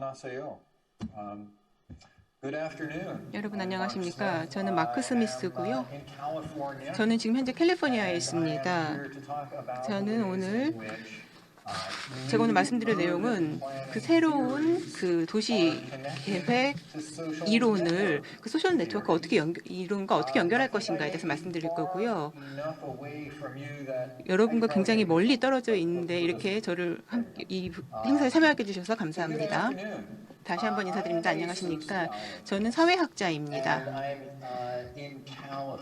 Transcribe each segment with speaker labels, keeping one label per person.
Speaker 1: 안녕하세요. Good afternoon.
Speaker 2: 여러분
Speaker 1: I'm Mark
Speaker 2: 안녕하십니까?
Speaker 1: Smith.
Speaker 2: 저는 마크
Speaker 1: I am
Speaker 2: 스미스고요.
Speaker 1: in California,
Speaker 2: 저는 지금 현재 캘리포니아에
Speaker 1: and I am
Speaker 2: 있습니다.
Speaker 1: here to talk about the
Speaker 2: 저는
Speaker 1: ways
Speaker 2: 오늘
Speaker 1: in which
Speaker 2: 제가 오늘
Speaker 1: new
Speaker 2: 말씀드릴
Speaker 1: urban
Speaker 2: 내용은 그
Speaker 1: planning
Speaker 2: 새로운
Speaker 1: theories
Speaker 2: 그 도시
Speaker 1: are connected
Speaker 2: 계획
Speaker 1: to social
Speaker 2: 이론을
Speaker 1: network
Speaker 2: 그 소셜 네트워크
Speaker 1: theories.
Speaker 2: 이론과 어떻게
Speaker 1: I
Speaker 2: 연결할
Speaker 1: think I
Speaker 2: 것인가에
Speaker 1: may
Speaker 2: 대해서
Speaker 1: be
Speaker 2: 말씀드릴
Speaker 1: far
Speaker 2: 거고요.
Speaker 1: enough away from you that I
Speaker 2: 여러분과
Speaker 1: probably
Speaker 2: 굉장히
Speaker 1: can't do
Speaker 2: 멀리
Speaker 1: something,
Speaker 2: 떨어져
Speaker 1: but
Speaker 2: 있는데
Speaker 1: for this
Speaker 2: 이렇게 저를 이
Speaker 1: uh,
Speaker 2: 행사에 참여하게 해주셔서
Speaker 1: so good
Speaker 2: 감사합니다.
Speaker 1: afternoon.
Speaker 2: 다시 한번
Speaker 1: I
Speaker 2: 인사드립니다.
Speaker 1: am a
Speaker 2: 안녕하십니까? 저는
Speaker 1: sociologist,
Speaker 2: 사회학자입니다.
Speaker 1: and I'm in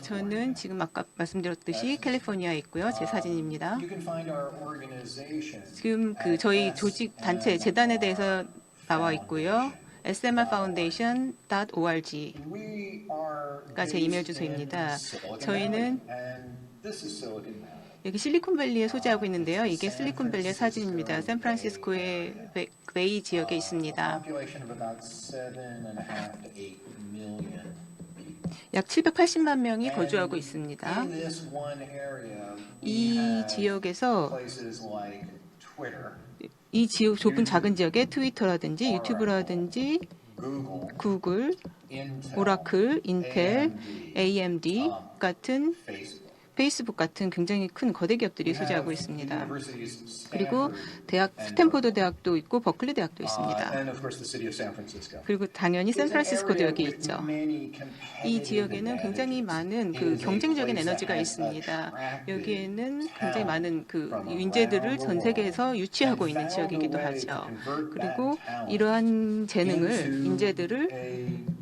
Speaker 2: 저는
Speaker 1: California.
Speaker 2: 지금 아까 말씀드렸듯이 캘리포니아에 있고요. 제 사진입니다.
Speaker 1: You can find our organization
Speaker 2: 지금 그
Speaker 1: at
Speaker 2: 저희 조직 단체 재단에 대해서 나와 있고요. smrfoundation.org가
Speaker 1: We are
Speaker 2: 제 이메일
Speaker 1: based
Speaker 2: 주소입니다.
Speaker 1: in Silicon
Speaker 2: 저희는
Speaker 1: Valley, and this is Silicon Valley.
Speaker 2: 여기 실리콘밸리에 소재하고 있는데요. 이게 실리콘밸리의 사진입니다. 샌프란시스코의 베이 지역에 있습니다.
Speaker 1: Population of about 7.5 to 8 million people.
Speaker 2: 약 780만 명이 거주하고 있습니다.
Speaker 1: In this one area, we
Speaker 2: 이
Speaker 1: have
Speaker 2: 지역에서
Speaker 1: places like Twitter,
Speaker 2: 이 지역 좁은 작은 지역에 트위터라든지 유튜브라든지
Speaker 1: Google,
Speaker 2: 구글,
Speaker 1: Intel,
Speaker 2: 오라클, 인텔,
Speaker 1: AMD,
Speaker 2: AMD 같은
Speaker 1: Facebook.
Speaker 2: 페이스북 같은 굉장히 큰 거대 기업들이
Speaker 1: We have
Speaker 2: 소재하고 있습니다.
Speaker 1: universities,
Speaker 2: 그리고
Speaker 1: Stanford,
Speaker 2: 대학 스탠포드 대학도 있고 버클리 대학도 있습니다.
Speaker 1: and of course the city of San Francisco.
Speaker 2: 그리고 당연히
Speaker 1: It's an
Speaker 2: 샌프란시스코도
Speaker 1: area
Speaker 2: 여기
Speaker 1: with
Speaker 2: 있죠.
Speaker 1: many
Speaker 2: 이
Speaker 1: competitive
Speaker 2: 지역에는 굉장히
Speaker 1: advantages.
Speaker 2: 많은
Speaker 1: It
Speaker 2: 그
Speaker 1: is a
Speaker 2: 경쟁적인
Speaker 1: place that
Speaker 2: 에너지가
Speaker 1: has
Speaker 2: 있습니다.
Speaker 1: attracted
Speaker 2: 여기에는 굉장히
Speaker 1: talent
Speaker 2: 많은 그
Speaker 1: from
Speaker 2: 인재들을
Speaker 1: around the
Speaker 2: 전 세계에서
Speaker 1: world
Speaker 2: 유치하고
Speaker 1: and
Speaker 2: 있는
Speaker 1: found a
Speaker 2: 지역이기도
Speaker 1: way to
Speaker 2: 하죠.
Speaker 1: convert
Speaker 2: 그리고
Speaker 1: that talent
Speaker 2: 이러한 재능을
Speaker 1: into
Speaker 2: 인재들을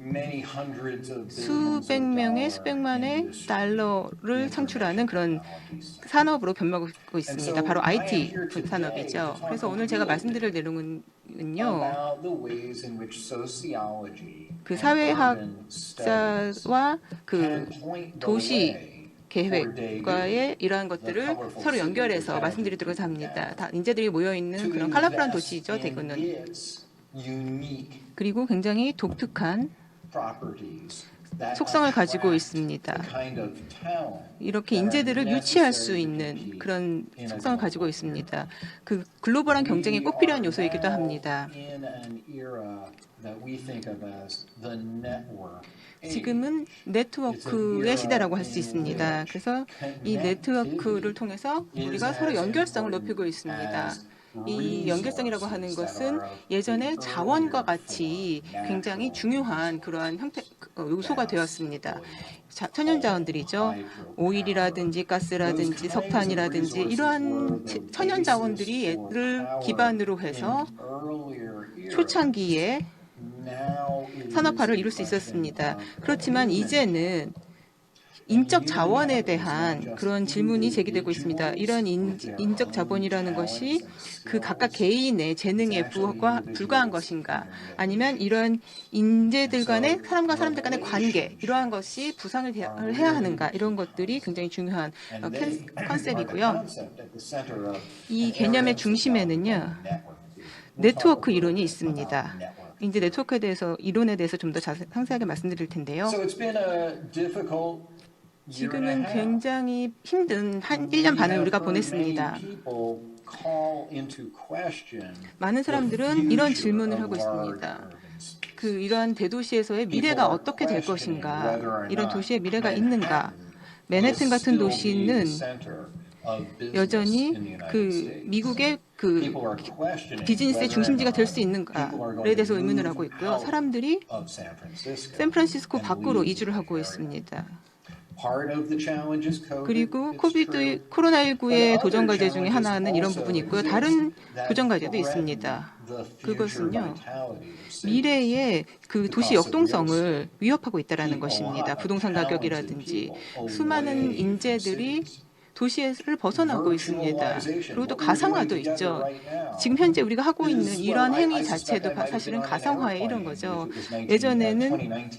Speaker 1: many hundreds of billions
Speaker 2: 수백
Speaker 1: of
Speaker 2: 명의
Speaker 1: dollar
Speaker 2: 수백만의
Speaker 1: industry
Speaker 2: 달러를
Speaker 1: in
Speaker 2: 창출하는 그런
Speaker 1: technologies.
Speaker 2: 산업으로 변모하고 있습니다. 바로
Speaker 1: I am
Speaker 2: IT
Speaker 1: here today
Speaker 2: 산업이죠.
Speaker 1: to talk
Speaker 2: 그래서
Speaker 1: a
Speaker 2: 오늘 제가
Speaker 1: little
Speaker 2: 말씀드릴
Speaker 1: bit
Speaker 2: 내용은요.
Speaker 1: about the ways in which sociology
Speaker 2: 그
Speaker 1: and urban studies
Speaker 2: 사회학자와 그
Speaker 1: can point the
Speaker 2: 도시
Speaker 1: way for
Speaker 2: 계획과의 이러한 것들을 서로 연결해서 말씀드리도록 합니다. 다 인재들이 모여 있는
Speaker 1: to
Speaker 2: 그런 컬러풀한
Speaker 1: invest
Speaker 2: 도시죠,
Speaker 1: in
Speaker 2: 대구는.
Speaker 1: its unique
Speaker 2: 그리고 굉장히 독특한
Speaker 1: properties that
Speaker 2: 속성을 가지고
Speaker 1: attract
Speaker 2: 있습니다.
Speaker 1: the kind of talent
Speaker 2: 이렇게
Speaker 1: that are
Speaker 2: 인재들을 유치할 수
Speaker 1: necessary to
Speaker 2: 있는
Speaker 1: compete
Speaker 2: 그런
Speaker 1: in a
Speaker 2: 속성을 가지고
Speaker 1: global
Speaker 2: 있습니다. 그 글로벌한 경쟁에 꼭 필요한 요소이기도 합니다.
Speaker 1: We are now in an era that we think of as the network age.
Speaker 2: 지금은 네트워크의 시대라고 할 수 있습니다. 그래서 이 네트워크를 통해서 우리가 서로 연결성을 높이고 있습니다. 이 연결성이라고 하는 것은 예전에 자원과 같이 굉장히 중요한 그러한 요소가 되었습니다. 천연 자원들이죠. 오일이라든지 가스라든지 석탄이라든지 이러한 천연 자원들이 얘를 기반으로 해서 초창기에 산업화를 이룰 수 있었습니다. 그렇지만 이제는 인적 자원에 대한 그런 질문이 제기되고 있습니다. 이런 인적 자본이라는 것이 그 각각 개인의 재능에 불과한 것인가, 아니면 이런 인재들 간의 사람과 사람들 간의 관계, 이러한 것이 부상을 해야 하는가, 이런 것들이 굉장히 중요한 컨셉이고요. 이 개념의 중심에는요, 네트워크 이론이 있습니다. 이제 네트워크에 대해서 이론에 대해서 좀 더 상세하게 말씀드릴 텐데요. 지금은 굉장히 힘든 한 1년 반을 우리가 보냈습니다. 많은 사람들은 이런 질문을 하고 있습니다. 이러한 대도시에서의 미래가 어떻게 될 것인가, 이런 도시의 미래가 있는가, 맨해튼 같은 도시는 여전히 미국의 비즈니스의 중심지가 될 수 있는가에 대해서 의문을 하고 있고요. 사람들이 샌프란시스코 밖으로 이주를 하고 있습니다. 그리고 코로나19의 도전 과제 중에 하나는 이런 부분이 있고요. 다른 도전 과제도 있습니다. 그것은요, 미래의 도시 역동성을 위협하고 있다는 것입니다. 부동산 가격이라든지 수많은 인재들이 도시를 벗어나고 있습니다. 그리고 또 가상화도 있죠. 지금 현재 우리가 하고 있는 이러한 행위 자체도 사실은 가상화에 이른 거죠. 예전에는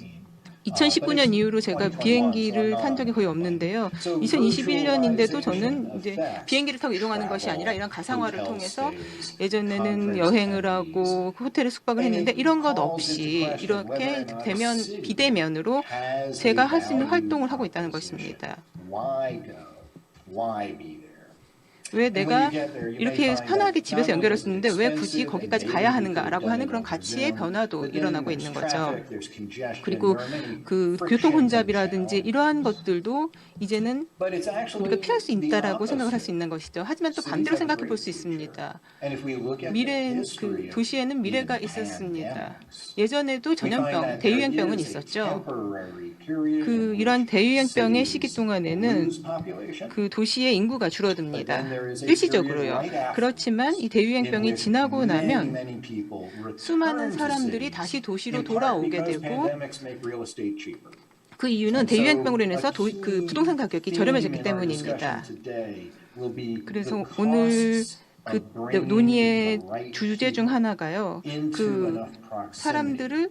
Speaker 2: 2019년 이후로 제가 비행기를 탄 적이 거의 없는데요. 2021년인데도 저는 이제 비행기를 타고 이동하는 것이 아니라 이런 가상화를 통해서 예전에는 여행을 하고 호텔에 숙박을 했는데 이런 것 없이 이렇게 비대면으로 제가 할 수 있는 활동을 하고 있다는 것입니다. 왜 내가 이렇게 편하게 집에서 연결할 수 있는데 왜 굳이 거기까지 가야 하는가라고 하는 그런 가치의 변화도 일어나고 있는 거죠. 그리고 그 교통 혼잡이라든지 이러한 것들도 이제는 우리가 피할 수 있다라고 생각을 할 수 있는 것이죠. 하지만 또 반대로 생각해 볼 수 있습니다. 그 도시에는 미래가 있었습니다. 예전에도 전염병, 대유행병은 있었죠. 이런 대유행병의 시기 동안에는 그 도시의 인구가 줄어듭니다. 일시적으로요. 그렇지만 이 대유행병이 지나고 나면 수많은 사람들이 다시 도시로 돌아오게 되고 그 이유는 대유행병으로 인해서 그 부동산 가격이 저렴해졌기 때문입니다. 그래서 오늘 그 논의의 주제 중 하나가요. 그 사람들을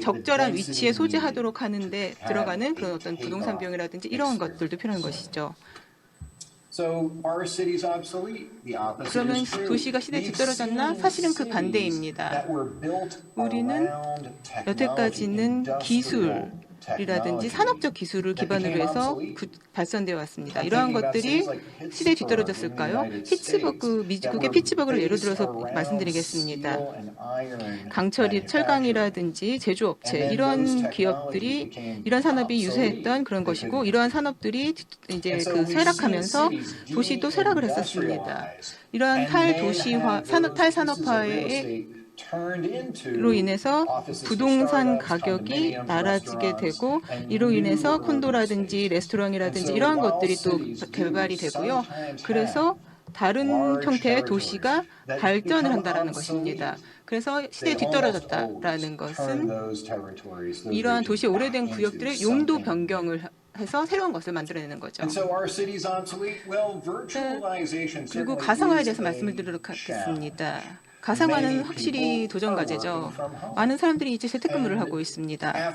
Speaker 2: 적절한 위치에 소재하도록 하는데 들어가는 그런 어떤 부동산 비용이라든지 이런 것들도 필요한 것이죠. 그러면 도시가 시대에 뒤떨어졌나? 사실은 그 반대입니다. 우리는 여태까지는 기술이라든지 산업적 기술을 기반으로 해서 발전되어 왔습니다. 이러한 것들이 시대에 뒤떨어졌을까요? 미국의 피츠버그를 예로 들어서 말씀드리겠습니다. 철강이라든지 제조업체 이런 기업들이 이런 산업이 유세했던 그런 것이고 이러한 산업들이 이제 그 쇠락하면서 도시도 쇠락을 했었습니다. 이러한 탈산업화의 로 인해서 부동산 가격이 낮아지게 되고 이로 인해서 콘도라든지 레스토랑이라든지 이러한 것들이 또 개발이 되고요. 그래서 다른 형태의 도시가 발전을 한다는 것입니다. 그래서 시대에 뒤떨어졌다라는 것은 이러한 도시의 오래된 구역들의 용도 변경을 해서 새로운 것을 만들어내는 거죠. 그리고 가상화에 대해서 말씀을 드리도록 하겠습니다. 가상화는 확실히 도전 과제죠. 많은 사람들이 이제 재택근무를 하고 있습니다.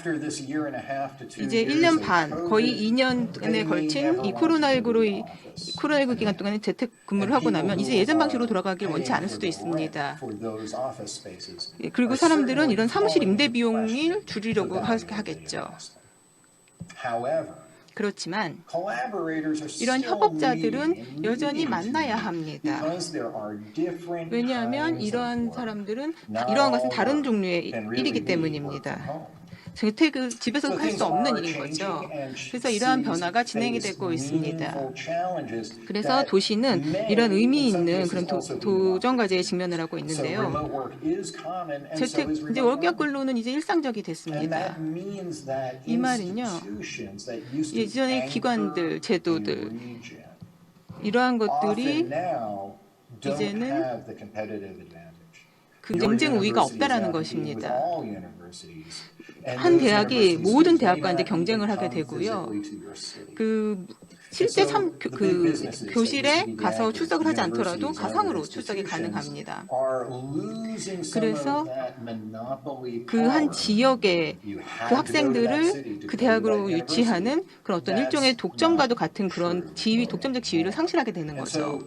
Speaker 2: 이제 1년 반, 거의 2년에 걸친 이 코로나19 기간 동안에 재택근무를 하고 나면 이제 예전 방식으로 돌아가길 원치 않을 수도 있습니다. 그리고 사람들은 이런 사무실 임대 비용을 줄이려고 하겠죠. 그렇지만 이런 협업자들은 여전히 만나야 합니다. 왜냐하면 이러한 것은 다른 종류의 일이기 때문입니다. 집에서 할 수 없는 일인 거죠. 그래서 이러한 변화가 진행이 되고 있습니다. 그래서 도시는 이런 의미 있는 그런 도전 과제에 직면을 하고 있는데요. 이제 원격 근로는 이제 일상적이 됐습니다. 이 말은요, 예전의 기관들, 제도들 이러한 것들이 이제는 그 경쟁 우위가 없다라는 것입니다. 한 대학이 모든 대학과 경쟁을 하게 되고요. 실제 교실에 가서 출석을 하지 않더라도 가상으로 출석이 가능합니다. 그래서 그 한 지역의 그 학생들을 그 대학으로 유치하는 그런 어떤 일종의 독점과도 같은 그런 독점적 지위를 상실하게 되는 거죠.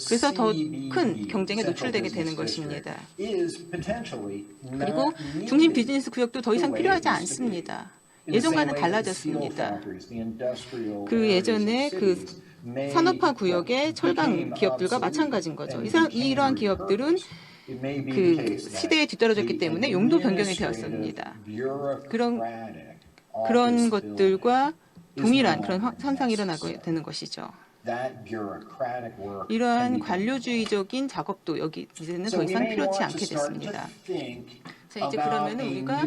Speaker 2: 그래서 더 큰 경쟁에 노출되게 되는 것입니다. 그리고 중심 비즈니스 구역도 더 이상 필요하지 않습니다. 예전과는 달라졌습니다. 그 예전에 그 산업화 구역의 철강 기업들과 마찬가지인 거죠. 이러한 기업들은 그 시대에 뒤떨어졌기 때문에 용도 변경이 되었습니다. 그런 것들과 동일한 그런 현상이 일어나게 되는 것이죠. 이러한 관료주의적인 작업도 이제는 더 이상 필요치 않게 됐습니다. 자, 이제 그러면 우리가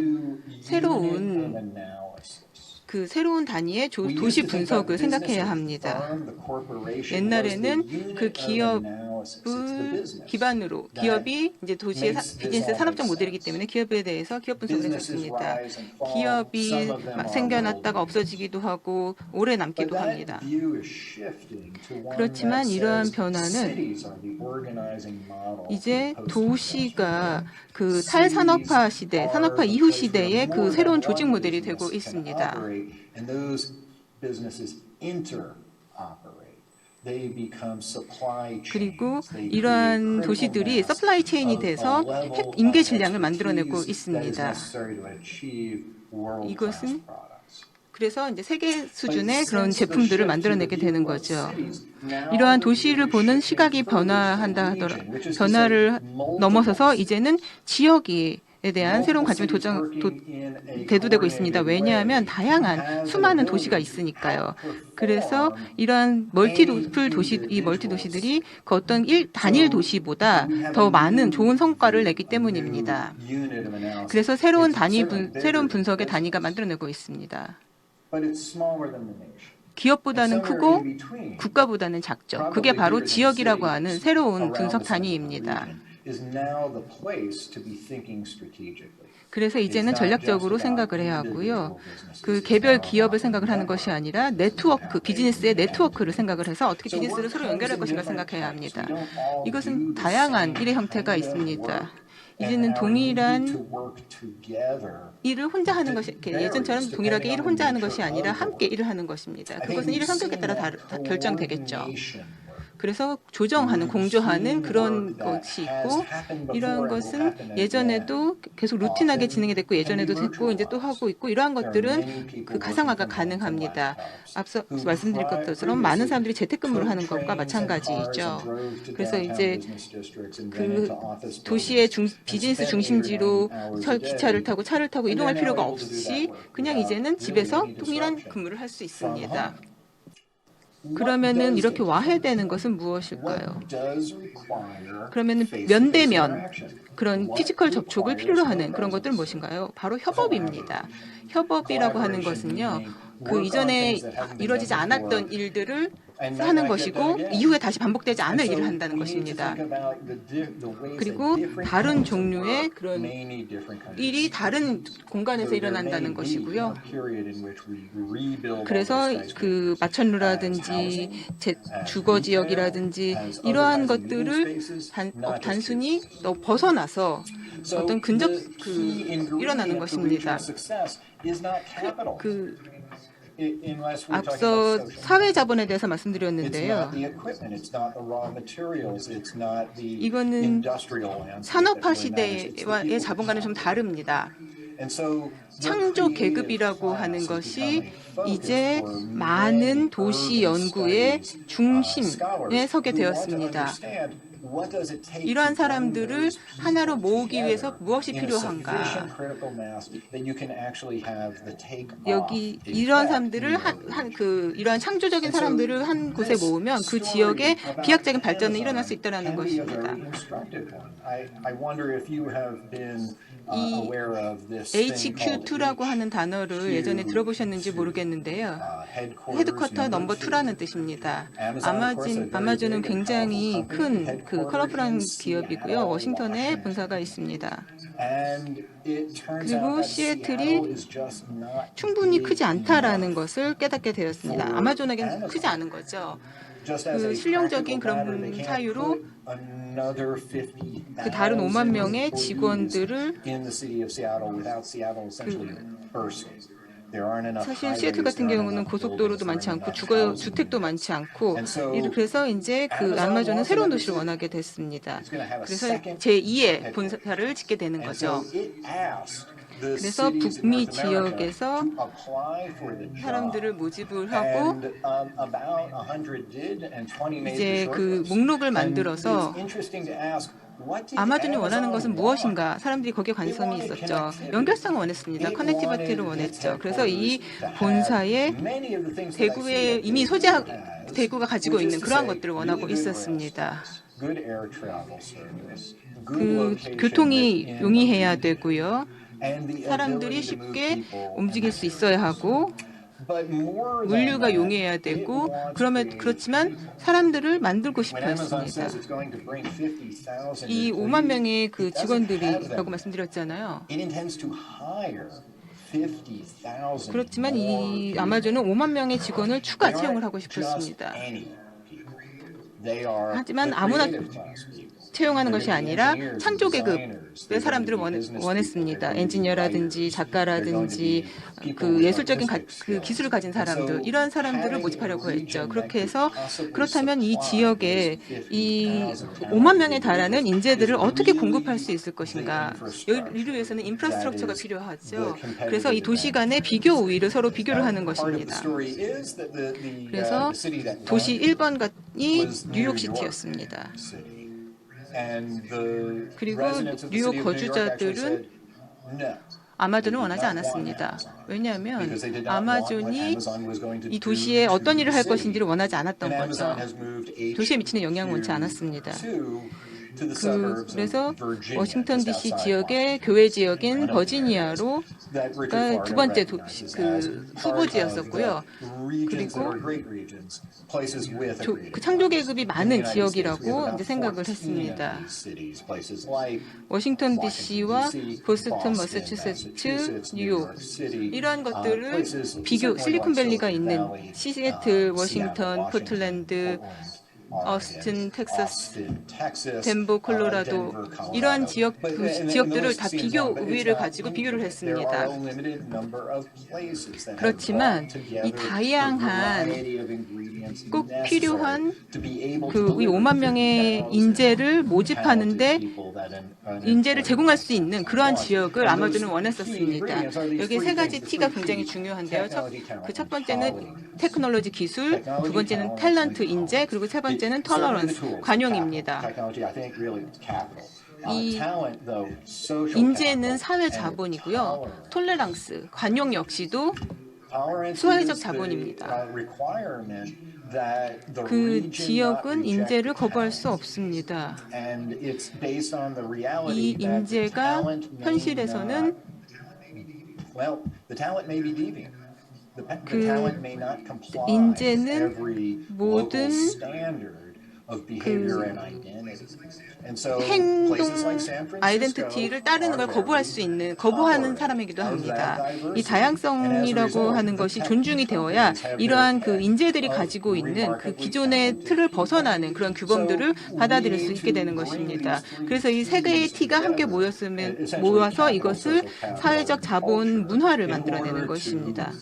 Speaker 2: 새로운 단위의 도시 분석을 생각해야 합니다. 옛날에는 그 기업을 기반으로 기업이 이제 도시의 비즈니스 산업적 모델이기 때문에 기업에 대해서 기업 분석을 했었습니다. 기업이 생겨났다가 없어지기도 하고 오래 남기도 합니다. 그렇지만 이러한 변화는 이제 도시가 그 탈산업화 시대, 산업화 이후 시대의 그 새로운 조직 모델이 되고 있습니다. 그리고 이러한 도시들이 서플라이 체인이 돼서 임계 질량을 만들어내고 있습니다. 그래서 이제 세계 수준의 그런 제품들을 만들어내게 되는 거죠. 이러한 도시를 보는 시각이 변화를 넘어서서 이제는 지역에 대한 새로운 관점이 대두되고 있습니다. 왜냐하면 다양한 수많은 도시가 있으니까요. 그래서 이러한 멀티 도시들이 그 어떤 단일 도시보다 더 많은 좋은 성과를 내기 때문입니다. 그래서 새로운 분석의 단위가 만들어내고 있습니다. 기업보다는 크고 국가보다는 작죠. 그게 바로 지역이라고 하는 새로운 분석 단위입니다. 그래서 이제는 전략적으로 생각을 해야 하고요. 그 개별 기업을 생각을 하는 것이 아니라 비즈니스의 네트워크를 생각을 해서 어떻게 비즈니스를 서로 연결할 것인가 생각해야 합니다. 이것은 다양한 일의 형태가 있습니다. 이제는 동일한 일을 혼자 하는 것이 예전처럼 동일하게 일을 혼자 하는 것이 아니라 함께 일을 하는 것입니다. 그것은 일의 성격에 따라 결정되겠죠. 그래서 조정하는, 공조하는 그런 것이 있고 이러한 것은 예전에도 계속 루틴하게 진행이 됐고 예전에도 됐고 이제 또 하고 있고 이러한 것들은 그 가상화가 가능합니다. 앞서 말씀드린 것처럼 많은 사람들이 재택근무를 하는 것과 마찬가지이죠. 그래서 이제 그 도시의 비즈니스 중심지로 기차를 타고 차를 타고 이동할 필요가 없이 그냥 이제는 집에서 동일한 근무를 할 수 있습니다. 그러면은 이렇게 와해되는 것은 무엇일까요? 그러면은 면대면 그런 피지컬 접촉을 필요로 하는 그런 것들은 무엇인가요? 바로 협업입니다. 협업이라고 하는 것은요. 그 이전에 이루어지지 않았던 일들을 하는 것이고 이후에 다시 반복되지 않을 일을 한다는 것입니다. 그리고 다른 종류의 그런 일이 다른 공간에서 일어난다는 것이고요. 그래서 그 마천루라든지 주거 지역이라든지 이러한 것들을 단순히 벗어나서 어떤 일어나는 것입니다. 앞서 사회자본에 대해서 말씀드렸는데요. 이거는 산업화 시대와의 자본과는 좀 다릅니다. 창조 계급이라고 하는 것이 이제 많은 도시 연구의 중심에 서게 되었습니다. 이러한 사람들을 하나로 모으기 위해서 무엇이 필요한가? 이러한 사람들을 이러한 창조적인 사람들을 한 곳에 모으면 그 지역에 비약적인 발전이 일어날 수 있다는 것입니다. 이 HQ2라고 하는 단어를 예전에 들어보셨는지 모르겠는데요. 헤드쿼터 넘버 2라는 뜻입니다. 아마존은 굉장히 큰 컬러풀한 기업이고요. 워싱턴에 본사가 있습니다. 그리고 시애틀이 충분히 크지 않다라는 것을 깨닫게 되었습니다. 아마존에게는 크지 않은 거죠. 그 실용적인 그런 사유로 그 다른 5만 명의 직원들을 사실 시애틀 같은 경우는 고속도로도 많지 않고 주택도 많지 않고 그래서 이제 그 아마존은 새로운 도시를 원하게 됐습니다. 그래서 제2의 본사를 짓게 되는 거죠. 그래서 북미 지역에서 사람들을 모집을 하고 이제 그 목록을 만들어서 아마존이 원하는 것은 무엇인가? 사람들이 거기에 관심이 있었죠. 연결성을 원했습니다. 커넥티비티를 원했죠. 그래서 이 본사에 대구에 이미 대구가 가지고 있는 그러한 것들을 원하고 있었습니다. 그 교통이 용이해야 되고요. 사람들이 쉽게 움직일 수 있어야 하고 물류가 용이해야 되고 그렇지만 사람들을 만들고 싶어 했습니다. 이 5만 명의 그 직원들이라고 말씀드렸잖아요. 그렇지만 이 아마존은 5만 명의 직원을 추가 채용을 하고 싶었습니다. 하지만 아무나 채용하는 것이 아니라 창조 계급의 사람들을 원했습니다. 엔지니어라든지 작가라든지 그 예술적인 그 기술을 가진 사람들, 이런 사람들을 모집하려고 했죠. 그렇게 해서 그렇다면 이 지역에 이 5만 명에 달하는 인재들을 어떻게 공급할 수 있을 것인가? 이를 위해서는 인프라스트럭처가 필요하죠. 그래서 이 도시 간의 비교 우위를 서로 비교를 하는 것입니다. 그래서 도시 1번이 뉴욕시티였습니다. 그리고 뉴욕 거주자들은 아마존을 원하지 않았습니다. 왜냐하면 아마존이 이 도시에 어떤 일을 할 것인지를 원하지 않았던 거죠. 도시에 미치는 영향을 원치 않았습니다. 그래서 워싱턴 DC 지역의 교외 지역인 버지니아로 두 번째 후보지였었고요. 그리고 그 창조 계급이 많은 지역이라고 이제 생각을 했습니다. 워싱턴 DC와 보스턴, 머사추세츠, 뉴욕 이러한 것들을 실리콘밸리가 있는 시애틀, 워싱턴, 포틀랜드, 어스틴, 텍사스, 덴버, 콜로라도 이러한 지역들을 다 비교 우위를 가지고 비교를 했습니다. 그렇지만 이 다양한 꼭 필요한 이 5만 명의 인재를 모집하는데 인재를 제공할 수 있는 그러한 지역을 아마존은 원했었습니다. 여기 세 가지 T가 굉장히 중요한데요. 첫 번째는 테크놀로지 기술, 두 번째는 탤런트 인재, 그리고 세 번째는 털러런스, 관용입니다. 이 인재는 사회 자본이고요. 톨레랑스, 관용 역시도 사회적 자본입니다. 그 지역은 인재를 거부할 수 없습니다. 이 인재가 현실에서는 그 인재는 모든 행동 아이덴티티를 따르는 걸 거부하는 사람이기도 합니다. 이 다양성이라고 하는 것이 존중이 되어야 이러한 그 인재들이 가지고 있는 그 기존의 틀을 벗어나는 그런 규범들을 받아들일 수 있게 되는 것입니다. 그래서 이 세 개의 T가 함께 모여서 이것을 사회적 자본 문화를 만들어내는 것입니다.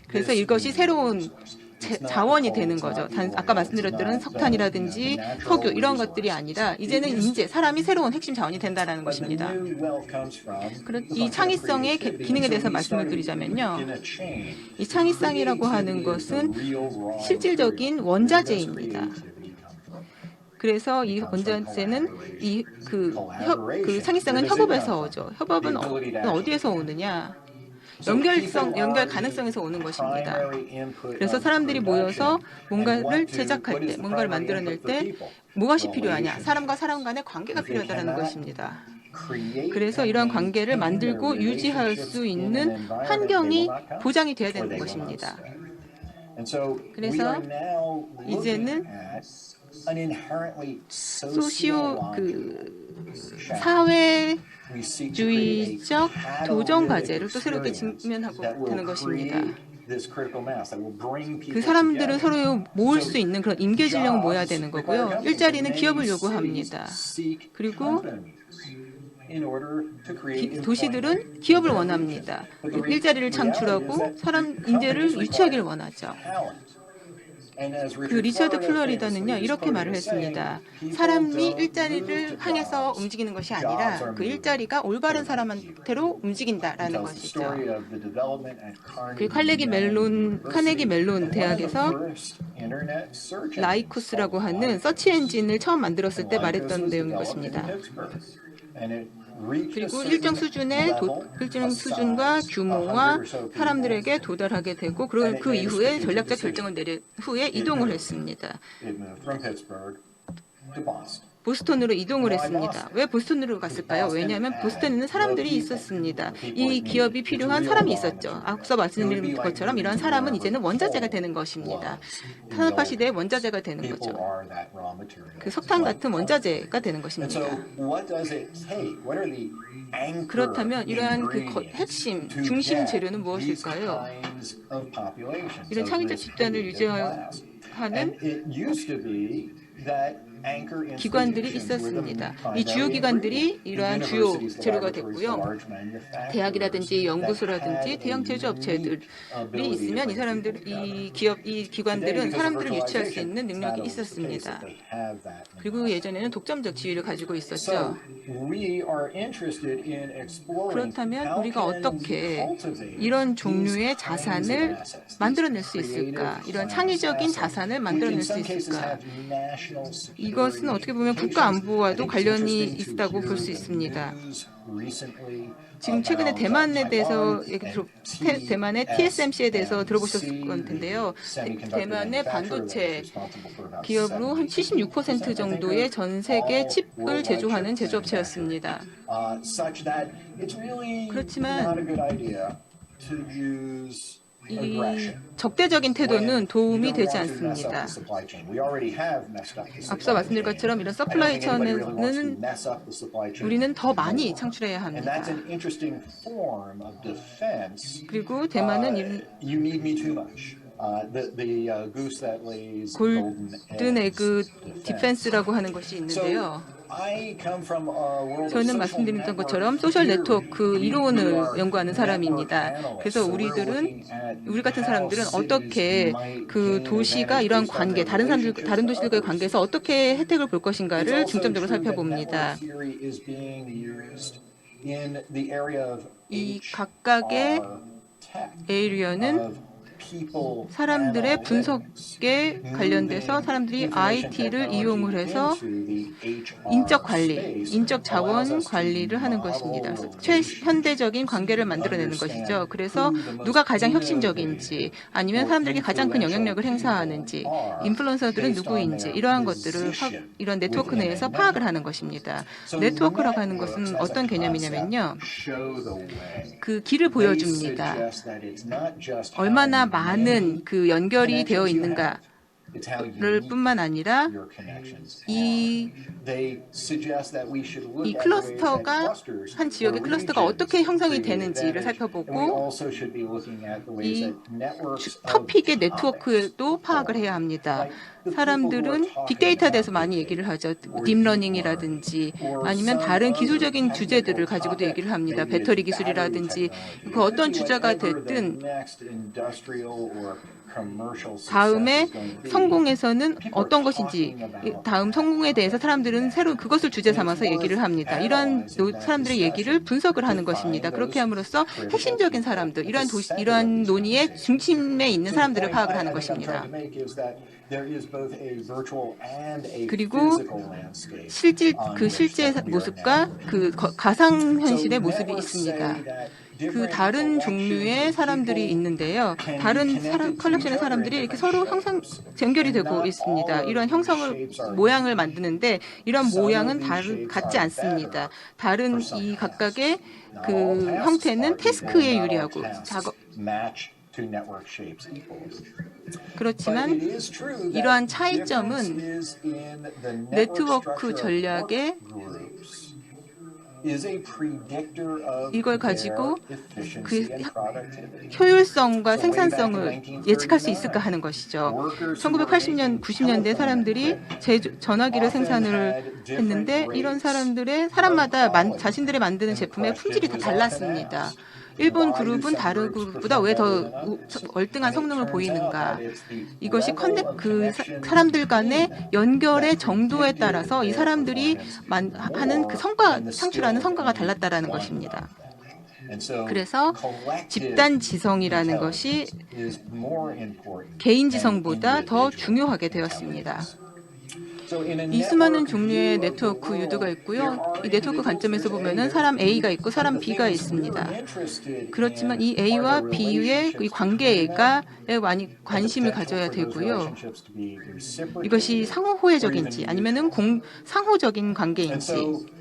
Speaker 2: 그래서 이것이 새로운 자원이 되는 거죠. 아까 말씀드렸던 석탄이라든지 석유 이런 것들이 아니라 이제는 인재, 사람이 새로운 핵심 자원이 된다는 것입니다. 이 창의성의 기능에 대해서 말씀을 드리자면요. 이 창의성이라고 하는 것은 실질적인 원자재입니다. 그래서 이 원자재는 그 창의성은 협업에서 오죠. 협업은 어디에서 오느냐? 연결 가능성에서 오는 것입니다. 그래서 사람들이 모여서 뭔가를 제작할 때, 뭔가를 만들어낼 때 무엇이 필요하냐? 사람과 사람 간의 관계가 필요하다는 것입니다. 그래서 이러한 관계를 만들고 유지할 수 있는 환경이 보장이 되어야 되는 것입니다. 그래서 이제는 사회주의적 도전 과제를 또 새롭게 직면하고 되는 것입니다. 그 사람들을 서로 모을 수 있는 그런 임계 진영을 모아야 되는 거고요. 일자리는 기업을 요구합니다. 그리고 도시들은 기업을 원합니다. 일자리를 창출하고 인재를 유치하기를 원하죠. 그 리처드 플로리다는요 이렇게 말을 했습니다. 사람이 일자리를 향해서 움직이는 것이 아니라 그 일자리가 올바른 사람한테로 움직인다라는 것이죠. 그 카네기 멜론 대학에서 라이쿠스라고 하는 서치 엔진을 처음 만들었을 때 말했던 내용인 것입니다. 그리고 일정 수준과 규모와 사람들에게 도달하게 되고 그 이후에 전략적 결정을 내린 후에 이동을 했습니다. 보스턴으로 이동을 했습니다. 왜 보스턴으로 갔을까요? 왜냐하면 보스턴에는 사람들이 있었습니다. 이 기업이 필요한 사람이 있었죠. 앞서 말씀드린 것처럼 이러한 사람은 이제는 원자재가 되는 것입니다. 산업화 시대의 원자재가 되는 거죠. 그 석탄 같은 원자재가 되는 것입니다. 그렇다면 이러한 그 핵심, 중심 재료는 무엇일까요? 이런 창의적 집단을 유지하는 기관들이 있었습니다. 이 주요 기관들이 이러한 주요 재료가 됐고요. 대학이라든지 연구소라든지 대형 제조업체들이 있으면 이 기관들은 사람들을 유치할 수 있는 능력이 있었습니다. 그리고 예전에는 독점적 지위를 가지고 있었죠. 그렇다면 우리가 어떻게 이런 종류의 자산을 만들어낼 수 있을까? 이런 창의적인 자산을 만들어낼 수 있을까? 이것은 어떻게 보면 국가 안보와도 관련이 있다고 볼 수 있습니다. 지금 최근에 대만에 대해서 대만의 TSMC에 대해서 들어보셨을 것 같은데요. 대만의 반도체 기업으로 한 76% 정도의 전 세계 칩을 제조하는 제조업체였습니다. 그렇지만 이 적대적인 태도는 도움이 되지 않습니다. 앞서 말씀드린 것처럼 이런 서플라이 체인은 우리는 더 많이 창출해야 합니다. 그리고 대만은 골든 에그 디펜스라고 하는 것이 있는데요. 저는 말씀드렸던 것처럼 소셜 네트워크 이론을 연구하는 사람입니다. 그래서 우리 같은 사람들은 어떻게 그 도시가 이러한 관계, 다른 도시들과의 관계에서 어떻게 혜택을 볼 것인가를 중점적으로 살펴봅니다. 이 각각의 에이리어는 사람들의 분석에 관련돼서 사람들이 IT를 이용을 해서 인적 관리, 인적 자원 관리를 하는 것입니다. 최현대적인 관계를 만들어내는 것이죠. 그래서 누가 가장 혁신적인지 아니면 사람들에게 가장 큰 영향력을 행사하는지 인플루언서들은 누구인지 이러한 것들을 이런 네트워크 내에서 파악을 하는 것입니다. 네트워크라고 하는 것은 어떤 개념이냐면요. 그 길을 보여줍니다. 얼마나 많은 그 연결이 되어 있는가를 뿐만 아니라 이 클러스터가 한 지역의 클러스터가 어떻게 형성이 되는지를 살펴보고 이 토픽의 네트워크도 파악을 해야 합니다. 사람들은 빅데이터에 대해서 많이 얘기를 하죠. 딥러닝이라든지 아니면 다른 기술적인 주제들을 가지고도 얘기를 합니다. 배터리 기술이라든지 그 어떤 주제가 됐든 다음에 성공에서는 어떤 것인지 다음 성공에 대해서 사람들은 새로 그것을 주제 삼아서 얘기를 합니다. 이러한 사람들의 얘기를 분석을 하는 것입니다. 그렇게 함으로써 핵심적인 사람들, 이러한 논의의 중심에 있는 사람들을 파악을 하는 것입니다. 그리고 실제 모습과 그 가상 현실의 모습이 있습니다. 그 다른 종류의 사람들이 있는데요. 다른 컬렉션의 사람들이 이렇게 서로 연결이 되고 있습니다. 이런 모양을 만드는데 이런 모양은 같지 않습니다. 다른 이 각각의 그 형태는 태스크에 유리하고 그렇지만 이러한 차이점은 네트워크 전략의 이걸 가지고 그 효율성과 생산성을 예측할 수 있을까 하는 것이죠. 1980년, 90년대 사람들이 전화기를 생산을 했는데 이런 사람마다 자신들의 만드는 제품의 품질이 다 달랐습니다. 일본 그룹은 다른 그룹보다 왜 더 월등한 성능을 보이는가? 이것이 사람들 간의 연결의 정도에 따라서 이 사람들이 하는 그 창출하는 성과가 달랐다라는 것입니다. 그래서 집단 지성이라는 것이 개인 지성보다 더 중요하게 되었습니다. 이 수많은 종류의 네트워크 유도가 있고요. 이 네트워크 관점에서 보면은 사람 A가 있고 사람 B가 있습니다. 그렇지만 이 A와 B의 이 관계에 많이 관심을 가져야 되고요. 이것이 상호호혜적인지 아니면은 상호적인 관계인지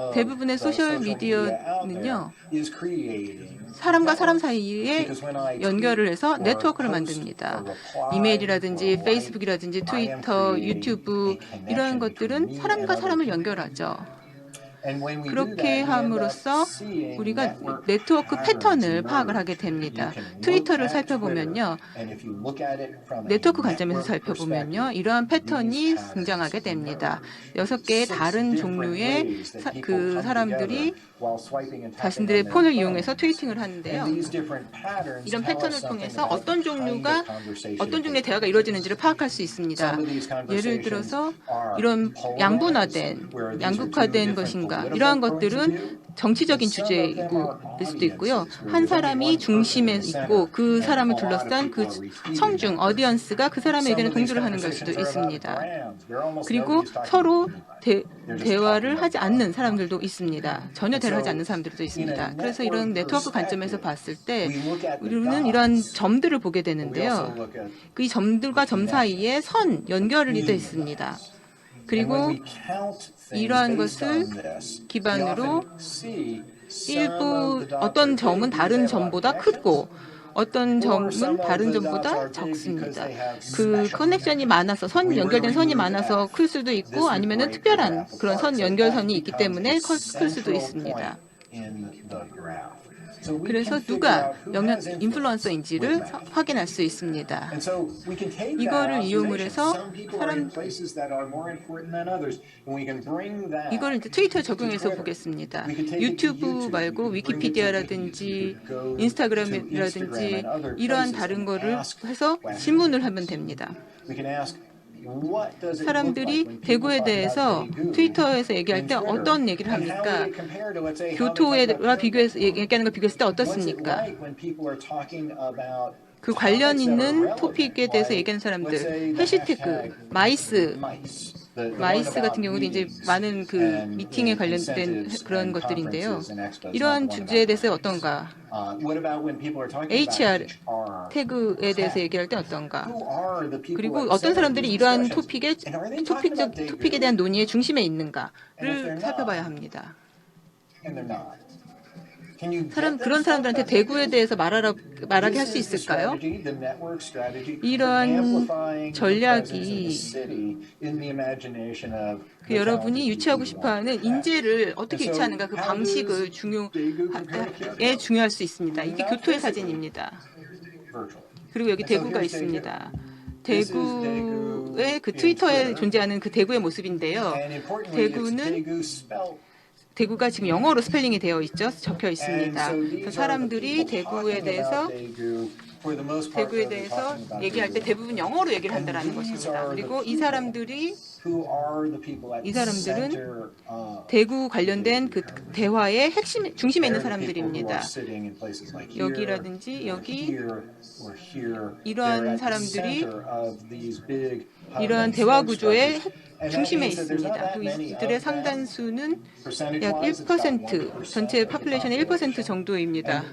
Speaker 2: 대부분의 소셜 미디어는요. 사람과 사람 사이에 연결을 해서 네트워크를 만듭니다. 이메일이라든지 페이스북이라든지 트위터, 유튜브 이런 것들은 사람과 사람을 연결하죠. 그렇게 함으로써 우리가 네트워크 패턴을 파악을 하게 됩니다. 트위터를 살펴보면요. 네트워크 관점에서 살펴보면요. 이러한 패턴이 등장하게 됩니다. 6개의 다른 종류의 그 사람들이 자신들의 폰을 이용해서 트위팅을 하는데요. 이런 패턴을 통해서 어떤 종류의 대화가 이루어지는지를 파악할 수 있습니다. 예를 들어서 이런 양극화된 것인가 이러한 것들은 정치적인 주제일 수도 있고요. 한 사람이 중심에 있고 그 사람을 둘러싼 그 청중, 어디언스가 그 사람의 의견에 동조를 하는 걸 수도 있습니다. 그리고 서로 대화를 하지 않는 사람들도 있습니다. 전혀 대화를 하지 않는 사람들도 있습니다. 그래서 이런 네트워크 관점에서 봤을 때 우리는 이런 점들을 보게 되는데요. 그 점들과 점 사이에 연결이 되어 있습니다. 그리고 이러한 것을 기반으로 어떤 점은 다른 점보다 크고 어떤 점은 다른 점보다 적습니다. 그 커넥션이 많아서 연결된 선이 많아서 클 수도 있고 아니면은 특별한 그런 연결선이 있기 때문에 클 수도 있습니다. 그래서 누가 인플루언서인지를 확인할 수 있습니다. 이거를 이용을 해서 이거를 이제 트위터에 적용해서 보겠습니다. 유튜브 말고 위키피디아라든지 인스타그램이라든지 이러한 다른 거를 해서 질문을 하면 됩니다. 사람들이 대구에 대해서 트위터에서 얘기할 때 어떤 얘기를 합니까? 교토와 비교해서 얘기하는 걸 비교했을 때 어떻습니까? 그 관련 있는 토픽에 대해서 얘기하는 사람들, 해시태그, 마이스 같은 경우도 이제 많은 그 미팅에 관련된 그런 것들인데요. 이러한 주제에 대해서 어떤가? HR 태그에 대해서 얘기할 때 어떤가? 그리고 어떤 사람들이 이러한 토픽에 대한 논의의 중심에 있는가를 살펴봐야 합니다. 그런 사람들한테 대구에 대해서 말하게 할 수 있을까요? 이러한 전략이 여러분이 유치하고 싶어하는 인재를 어떻게 유치하는가 그 방식을 중요할 수 있습니다. 이게 교토의 사진입니다. 그리고 여기 대구가 있습니다. 대구의 그 트위터에 존재하는 그 대구의 모습인데요. 대구가 지금 영어로 스펠링이 되어 있죠. 적혀 있습니다. 그래서 사람들이 대구에 대해서 얘기할 때 대부분 영어로 얘기를 한다는 것입니다. 그리고 이 사람들은 대구 관련된 그 대화의 중심에 있는 사람들입니다. 여기라든지 여기 이러한 사람들이 이러한 대화 구조의 중심에 있습니다. 그리고 이들의 상당수는 약 1%, 전체 파퓰레이션의 1% 정도입니다.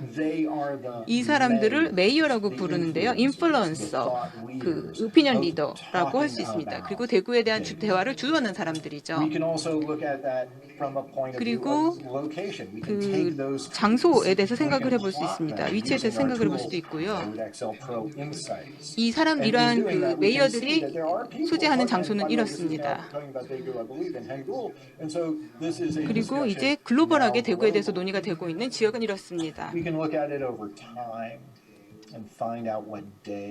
Speaker 2: 이 사람들을 메이어라고 부르는데요. 인플루언서, 그 오피니언 리더라고 할 수 있습니다. 그리고 대구에 대한 대화를 주도하는 사람들이죠. 그리고 그 장소에 대해서 생각을 해볼 수 있습니다. 위치에 대해서 생각을 해볼 수도 있고요. 이러한 그 메이어들이 소재하는 장소는 이렇습니다. 그리고 이제 글로벌하게 대구에 대해서 논의가 되고 있는 지역은 이렇습니다.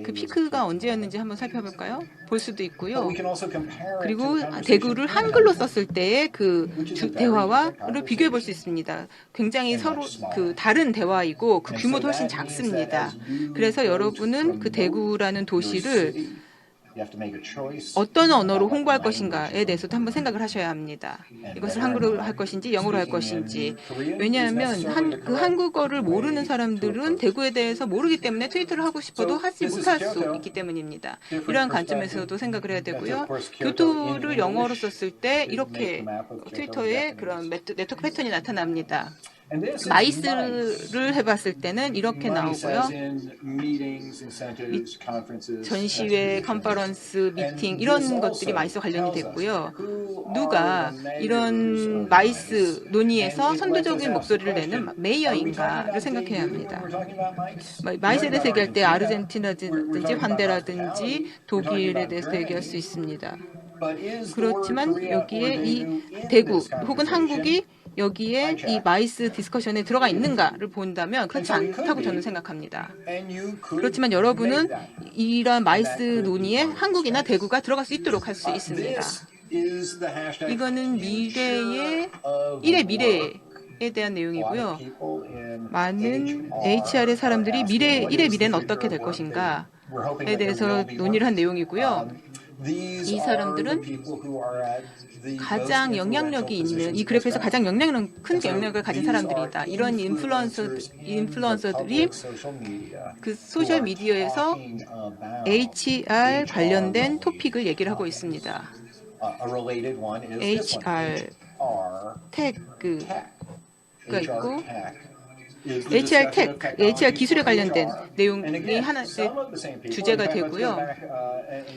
Speaker 2: 그 피크가 언제였는지 한번 살펴볼까요? 볼 수도 있고요. 그리고 대구를 한글로 썼을 때의 그 대화와를 비교해 볼 수 있습니다. 굉장히 서로 그 다른 대화이고 그 규모도 훨씬 작습니다. 그래서 여러분은 그 대구라는 도시를 어떤 언어로 홍보할 것인가에 대해서도 한번 생각을 하셔야 합니다. 이것을 한글로 할 것인지 영어로 할 것인지. 왜냐하면 그 한국어를 모르는 사람들은 대구에 대해서 모르기 때문에 트위터를 하고 싶어도 하지 못할 수 있기 때문입니다. 이러한 관점에서도 생각을 해야 되고요. 교토를 영어로 썼을 때 이렇게 트위터에 그런 네트워크 패턴이 나타납니다. 마이스를 해봤을 때는 이렇게 나오고요. 전시회, 컨퍼런스, 미팅 이런 것들이 마이스와 관련이 됐고요. 누가 이런 마이스 논의에서 선두적인 목소리를 내는 메이어인가를 생각해야 합니다. 마이스에 대해서 얘기할 때 아르헨티나라든지 환대라든지 독일에 대해서 얘기할 수 있습니다. 그렇지만 여기에 이 대구 혹은 한국이 여기에 이 마이스 디스커션에 들어가 있는가를 본다면 그렇지 않다고 저는 생각합니다. 그렇지만 여러분은 이러한 마이스 논의에 한국이나 대구가 들어갈 수 있도록 할 수 있습니다. 이거는 일의 미래에 대한 내용이고요. 많은 HR의 사람들이 일의 미래는 어떻게 될 것인가에 대해서 논의를 한 내용이고요. 이 사람들은 가장 영향력이 있는, 이 그래프에서 가장 큰 영향력을 가진 사람들이다. 이런 인플루언서들이 그 소셜 미디어에서 HR 관련된 토픽을 얘기를 하고 있습니다. HR 테크가 있고 HR 테크, HR 기술에 관련된 내용이 하나의 주제가 되고요.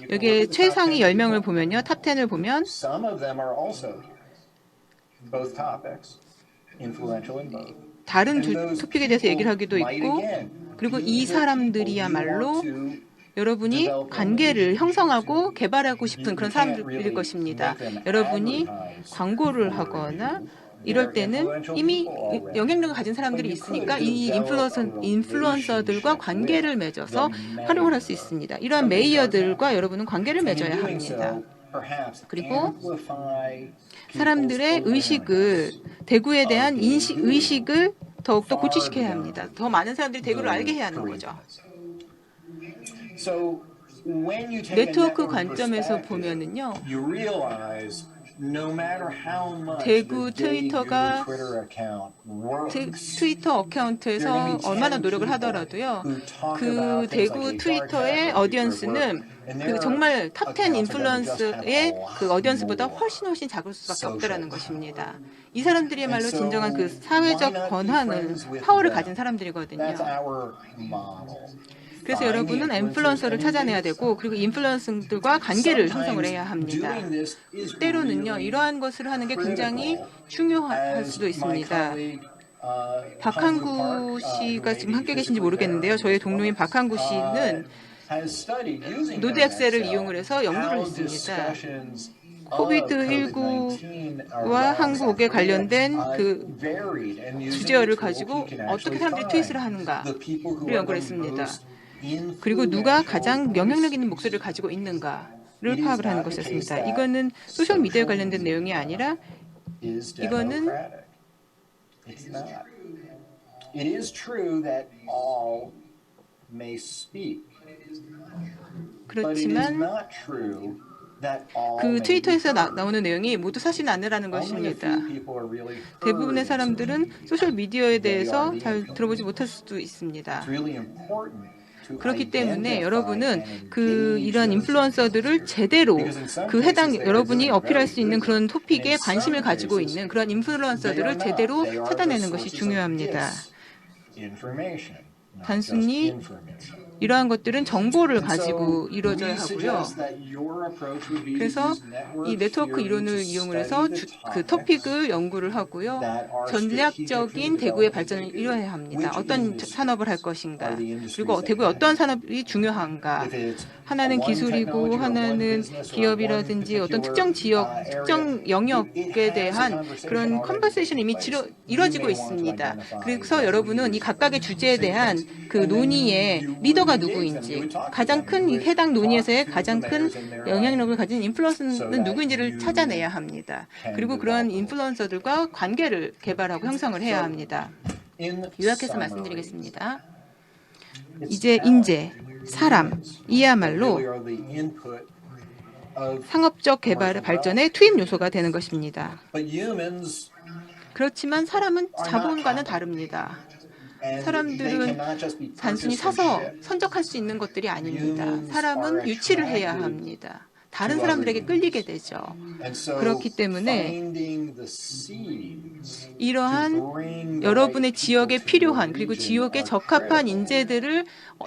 Speaker 2: 여기에 최상위 10명을 보면요. 탑 10을 보면 다른 토픽에 대해서 얘기를 하기도 있고, 그리고 이 사람들이야말로 여러분이 관계를 형성하고 개발하고 싶은 그런 사람들일 것입니다. 여러분이 광고를 하거나 이럴 때는 이미 영향력을 가진 사람들이 있으니까 이 인플루언서들과 관계를 맺어서 활용을 할 수 있습니다. 이러한 메이어들과 여러분은 관계를 맺어야 합니다. 그리고 사람들의 의식을, 대구에 대한 의식을 더욱더 고취시켜야 합니다. 더 많은 사람들이 대구를 알게 해야 하는 거죠. 네트워크 관점에서 보면은요, 대구 트위터가 트위터 어카운트에서 얼마나 노력을 하더라도요, 그 대구 트위터의 어디언스는 그 정말 탑10 인플루언서의 그 어디언스보다 훨씬 작을 수밖에 없다라는 것입니다. 이 사람들이야말로 진정한 그 사회적 권한을, 파워를 가진 사람들이거든요. 그래서 여러분은 인플루언서를 찾아내야 되고, 그리고 인플루언서들과 관계를 형성을 해야 합니다. 때로는요, 이러한 것을 하는 게 굉장히 중요할 수도 있습니다. 박항구 씨가 지금 함께 계신지 모르겠는데요. 저희 동료인 박항구 씨는 노드 엑셀을 이용을 해서 연구를 했습니다. 코비드19와 한국에 관련된 그 주제어를 가지고 어떻게 사람들이 트윗을 하는가를 연구를 했습니다. 그리고 누가 가장 영향력 있는 목소리를 가지고 있는가를 파악을 하는 것이었습니다. 이거는 소셜 미디어에 관련된 내용이 아니라 이거는 그렇지만 그 트위터에서 나오는 내용이 모두 사실은 아니라는 것입니다. 대부분의 사람들은 소셜 미디어에 대해서 잘 들어보지 못할 수도 있습니다. 그렇기 때문에 여러분은 이러한 인플루언서들을 제대로 여러분이 어필할 수 있는 그런 토픽에 관심을 가지고 있는 그런 인플루언서들을 제대로 찾아내는 것이 중요합니다. 단순히 이러한 것들은 정보를 가지고 이루어져야 하고요. 그래서 이 네트워크 이론을 이용을 해서 그 토픽을 연구를 하고요. 전략적인 대구의 발전을 이루어야 합니다. 어떤 산업을 할 것인가, 그리고 대구에 어떤 산업이 중요한가. 하나는 기술이고 하나는 기업이라든지 어떤 특정 지역, 특정 영역에 대한 그런 컨버세이션이 이미 이루어지고 있습니다. 그래서 여러분은 이 각각의 주제에 대한 그 논의의 리더가 누구인지, 가장 큰 해당 논의에서의 가장 큰 영향력을 가진 인플루언서는 누구인지를 찾아내야 합니다. 그리고 그러한 인플루언서들과 관계를 개발하고 형성을 해야 합니다. 요약해서 말씀드리겠습니다. 이제 인재, 사람이야말로 상업적 개발의 발전의 투입 요소가 되는 것입니다. 그렇지만 사람은 자본과는 다릅니다. 사람들은 단순히 사서 선적할 수 있는 것들이 아닙니다. 사람은 유치를 해야 합니다. 다른 사람들에게 끌리게 되죠. 그렇기 때문에 이러한 여러분의 지역에 필요한, 그리고 지역에 적합한 인재들을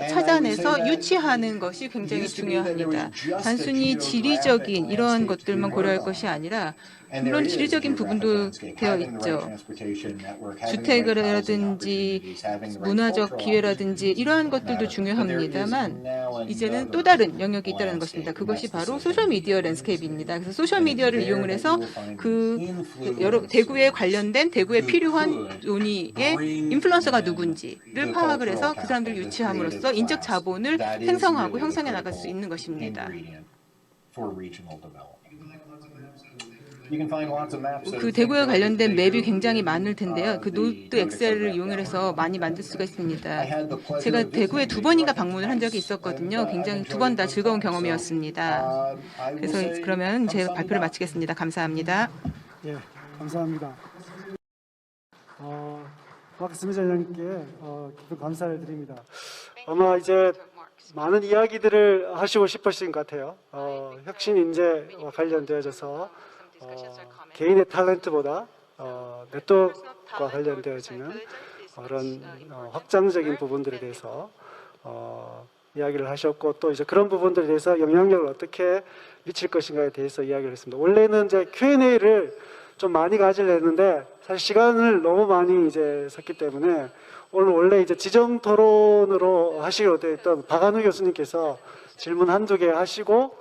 Speaker 2: 찾아내서 유치하는 것이 굉장히 중요합니다. 단순히 지리적인 이러한 것들만 고려할 것이 아니라 물론 지리적인 부분도 되어 있죠. 주택이라든지 문화적 기회라든지 이러한 것들도 중요합니다만 이제는 또 다른 영역이 있다는 것입니다. 그것이 바로 소셜미디어 랜드스케이프입니다. 그래서 소셜미디어를 이용을 해서 여러 대구에 관련된 대구에 필요한 논의의 인플루언서가 누군지를 파악을 해서 그 사람들을 유치함으로써 인적 자본을 생성하고 형성해 나갈 수 있는 것입니다. 그 대구에 관련된 맵이 굉장히 많을 텐데요. 그 노트 엑셀을 이용해서 많이 만들 수가 있습니다. 제가 대구에 2번인가 방문을 한 적이 있었거든요. 굉장히 2번 다 즐거운 경험이었습니다. 그래서 그러면 제 발표를 마치겠습니다. 감사합니다.
Speaker 3: 예, 감사합니다. 박 스미장님께 깊은 감사를 드립니다. 아마 이제 많은 이야기들을 하시고 싶으신 것 같아요. 혁신 인재와 관련되어져서 개인의 탤런트보다 네트워크와 관련되어지는 그런 확장적인 부분들에 대해서 이야기를 하셨고 또 이제 그런 부분들에 대해서 영향력을 어떻게 미칠 것인가에 대해서 이야기를 했습니다. 원래는 이제 Q&A를 좀 많이 가지려 했는데 사실 시간을 너무 많이 이제 썼기 때문에 오늘 원래 이제 지정 토론으로 하시기로 되어 있던 박한우 교수님께서 질문 한두 개 하시고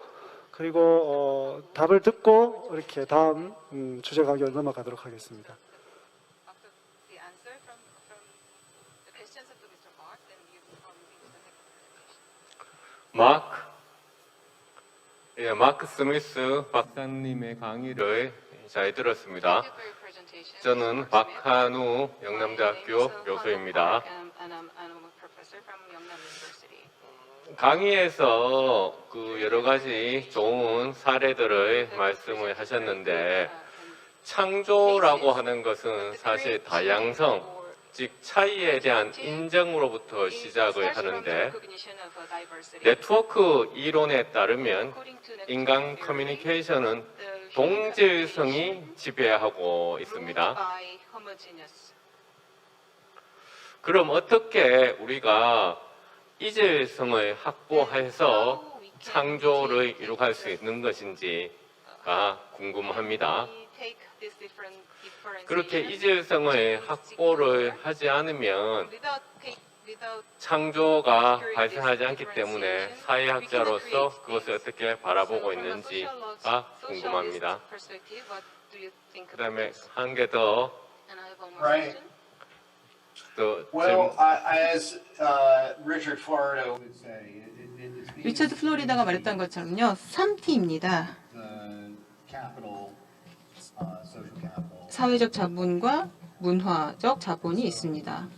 Speaker 3: 그리고 답을 듣고 이렇게 다음 주제 강의로 넘어가도록 하겠습니다.
Speaker 4: 마크 스미스 박사님의 강의를 잘 들었습니다. 저는 박한우 영남대학교 교수입니다. 강의에서 그 여러 가지 좋은 사례들을 말씀을 하셨는데 창조라고 하는 것은 사실 다양성, 즉 차이에 대한 인정으로부터 시작을 하는데 네트워크 이론에 따르면 인간 커뮤니케이션은 동질성이 지배하고 있습니다. 그럼 어떻게 우리가 이질성을 확보해서 창조를 이룩할 수 있는 것인지가 궁금합니다. 그렇게 이질성을 확보를 하지 않으면 창조가 발생하지 않기 때문에 사회학자로서 그것을 어떻게 바라보고 있는지가 궁금합니다. 그 다음에 한 개 더.
Speaker 2: 리처드 플로리다가 말했던 것처럼요. 3T입니다. 사회적 자본과 문화적 자본이 있습니다.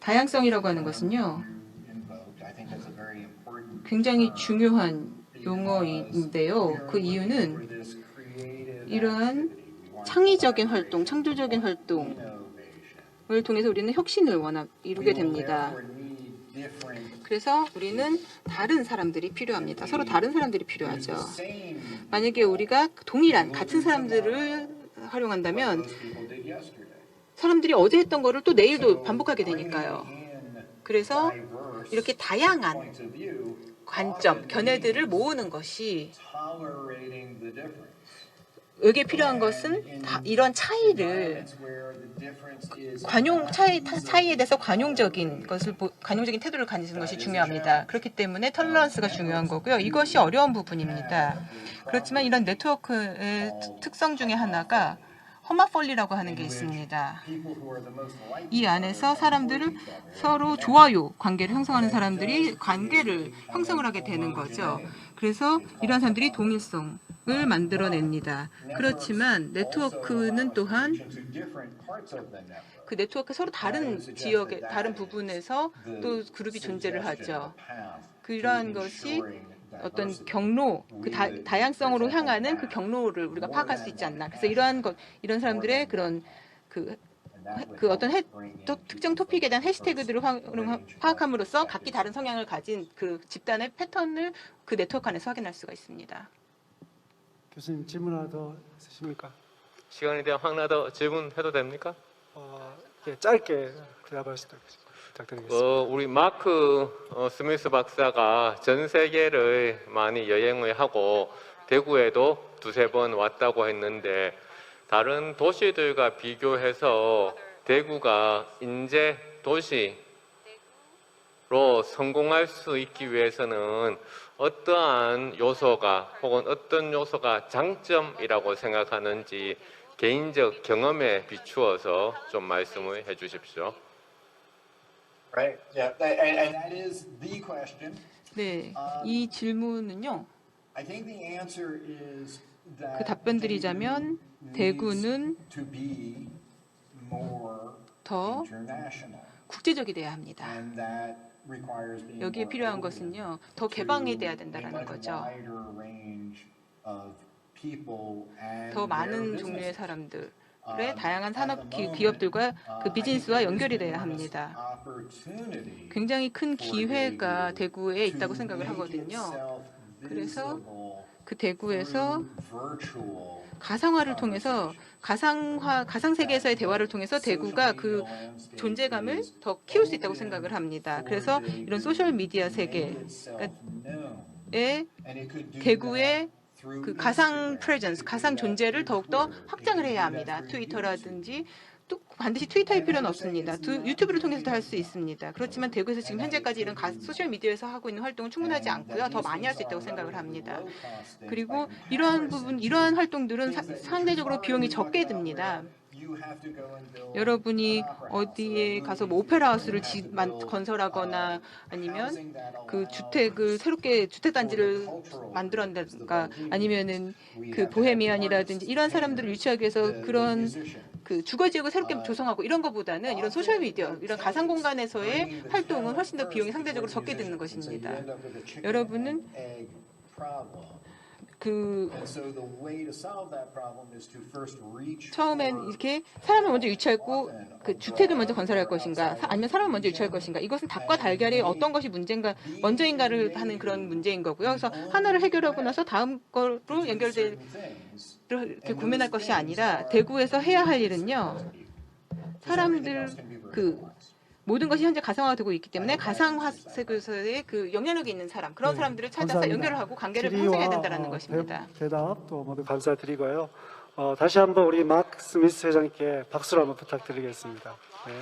Speaker 2: 다양성이라고 하는 것은요. 굉장히 중요한 용어인데요. 그 이유는 이러한 창의적인 활동, 창조적인 활동을 통해서 우리는 혁신을 이루게 됩니다. 그래서 우리는 다른 사람들이 필요합니다. 서로 다른 사람들이 필요하죠. 만약에 우리가 동일한 같은 사람들을 활용한다면 사람들이 어제 했던 거를 또 내일도 반복하게 되니까요. 그래서 이렇게 다양한 관점, 견해들을 모으는 것이 여기에 필요한 것은 이런 차이를 차이에 대해서 관용적인 태도를 가지는 것이 중요합니다. 그렇기 때문에 털러런스가 중요한 거고요. 이것이 어려운 부분입니다. 그렇지만 이런 네트워크의 특성 중에 하나가 허마폴리라고 하는 게 있습니다. 이 안에서 사람들을 서로 좋아요 관계를 형성하는 사람들이 관계를 형성을 하게 되는 거죠. 그래서 이러한 사람들이 동일성을 만들어냅니다. 그렇지만 네트워크는 또한 그 네트워크 서로 다른 지역의 다른 부분에서 또 그룹이 존재를 하죠. 그러한 것이 어떤 경로, 그 다양성으로 향하는 그 경로를 우리가 파악할 수 있지 않나. 그래서 이런 사람들의 그런 그 어떤 특정 토픽에 대한 해시태그들을 파악함으로써 각기 다른 성향을 가진 그 집단의 패턴을 그 네트워크 안에서 확인할 수가 있습니다.
Speaker 3: 교수님 질문 하나 더 있으십니까?
Speaker 4: 시간에 대한 하나 더 질문해도 됩니까?
Speaker 3: 예, 짧게 대답할 수 있도록 부탁드리겠습니다.
Speaker 4: 우리 마크 스미스 박사가 전 세계를 많이 여행을 하고 대구에도 두세 번 왔다고 했는데 다른 도시들과 비교해서 대구가 인재 도시로 성공할 수 있기 위해서는 어떠한 요소가 혹은 어떤 요소가 장점이라고 생각하는지 개인적 경험에 비추어서 좀 말씀을 해주십시오.
Speaker 1: Right. Yeah. And that is the question.
Speaker 2: 네, 이 질문은요.
Speaker 1: I think the answer is that
Speaker 2: 그 답변드리자면 대구는
Speaker 1: to be more
Speaker 2: 더
Speaker 1: international.
Speaker 2: 국제적이 돼야 합니다.
Speaker 1: And that requires being
Speaker 2: 여기에
Speaker 1: more
Speaker 2: 필요한
Speaker 1: open
Speaker 2: 것은요, 더
Speaker 1: to
Speaker 2: 개방이 돼야
Speaker 1: a
Speaker 2: 된다는
Speaker 1: much
Speaker 2: 거죠.
Speaker 1: wider range of people and
Speaker 2: 더
Speaker 1: their
Speaker 2: 많은 종류의
Speaker 1: businesses.
Speaker 2: 사람들의 다양한 산업 기업들과 그 비즈니스와 연결이 돼야 합니다. 굉장히 큰 기회가 대구에 있다고 생각을 하거든요. 그래서 그 대구에서 가상화를 통해서 가상 세계에서의 대화를 통해서 대구가 그 존재감을 더 키울 수 있다고 생각을 합니다. 그래서 이런 소셜 미디어 세계에 대구의 그 가상 프레젠스, 가상 존재를 더욱더 확장을 해야 합니다. 트위터라든지 또 반드시 트위터일 필요는 없습니다. 유튜브를 통해서도 할 수 있습니다. 그렇지만 대구에서 지금 현재까지 이런 소셜 미디어에서 하고 있는 활동은 충분하지 않고요. 더 많이 할 수 있다고 생각을 합니다. 그리고 이러한 활동들은 상대적으로 비용이 적게 듭니다. 여러분이 어디에 가서 뭐 오페라 하우스를 건설하거나 아니면 그 주택을 새롭게 주택 단지를 만들어낸다든가 아니면은 그 보헤미안이라든지 이런 사람들을 유치하기 위해서 그런 그 주거 지역을 새롭게 조성하고 이런 것보다는 이런 소셜 미디어, 이런 가상 공간에서의 활동은 훨씬 더 비용이 상대적으로 적게 드는 것입니다. 여러분은 그 처음엔 이렇게 사람을 먼저 유치하고 그 주택을 먼저 건설할 것인가 아니면 사람을 먼저 유치할 것인가 이것은 닭과 달걀이 어떤 것이 문제인가 먼저인가를 하는 그런 문제인 거고요. 그래서 하나를 해결하고 나서 다음 거로 연결될 이렇게 고민할 것이 아니라 대구에서 해야 할 일은요. 사람들 그 모든 것이 현재 가상화되고 있기 때문에 가상화 세계에서의 그 영향력이 있는 사람, 그런 사람들을 찾아서
Speaker 3: 감사합니다.
Speaker 2: 연결을 하고 관계를 형성해야 된다는 것입니다.
Speaker 3: 대답 또 모두 감사드리고요. 다시 한번 우리 마크 스미스 회장님께 박수를 한번 부탁드리겠습니다. 네.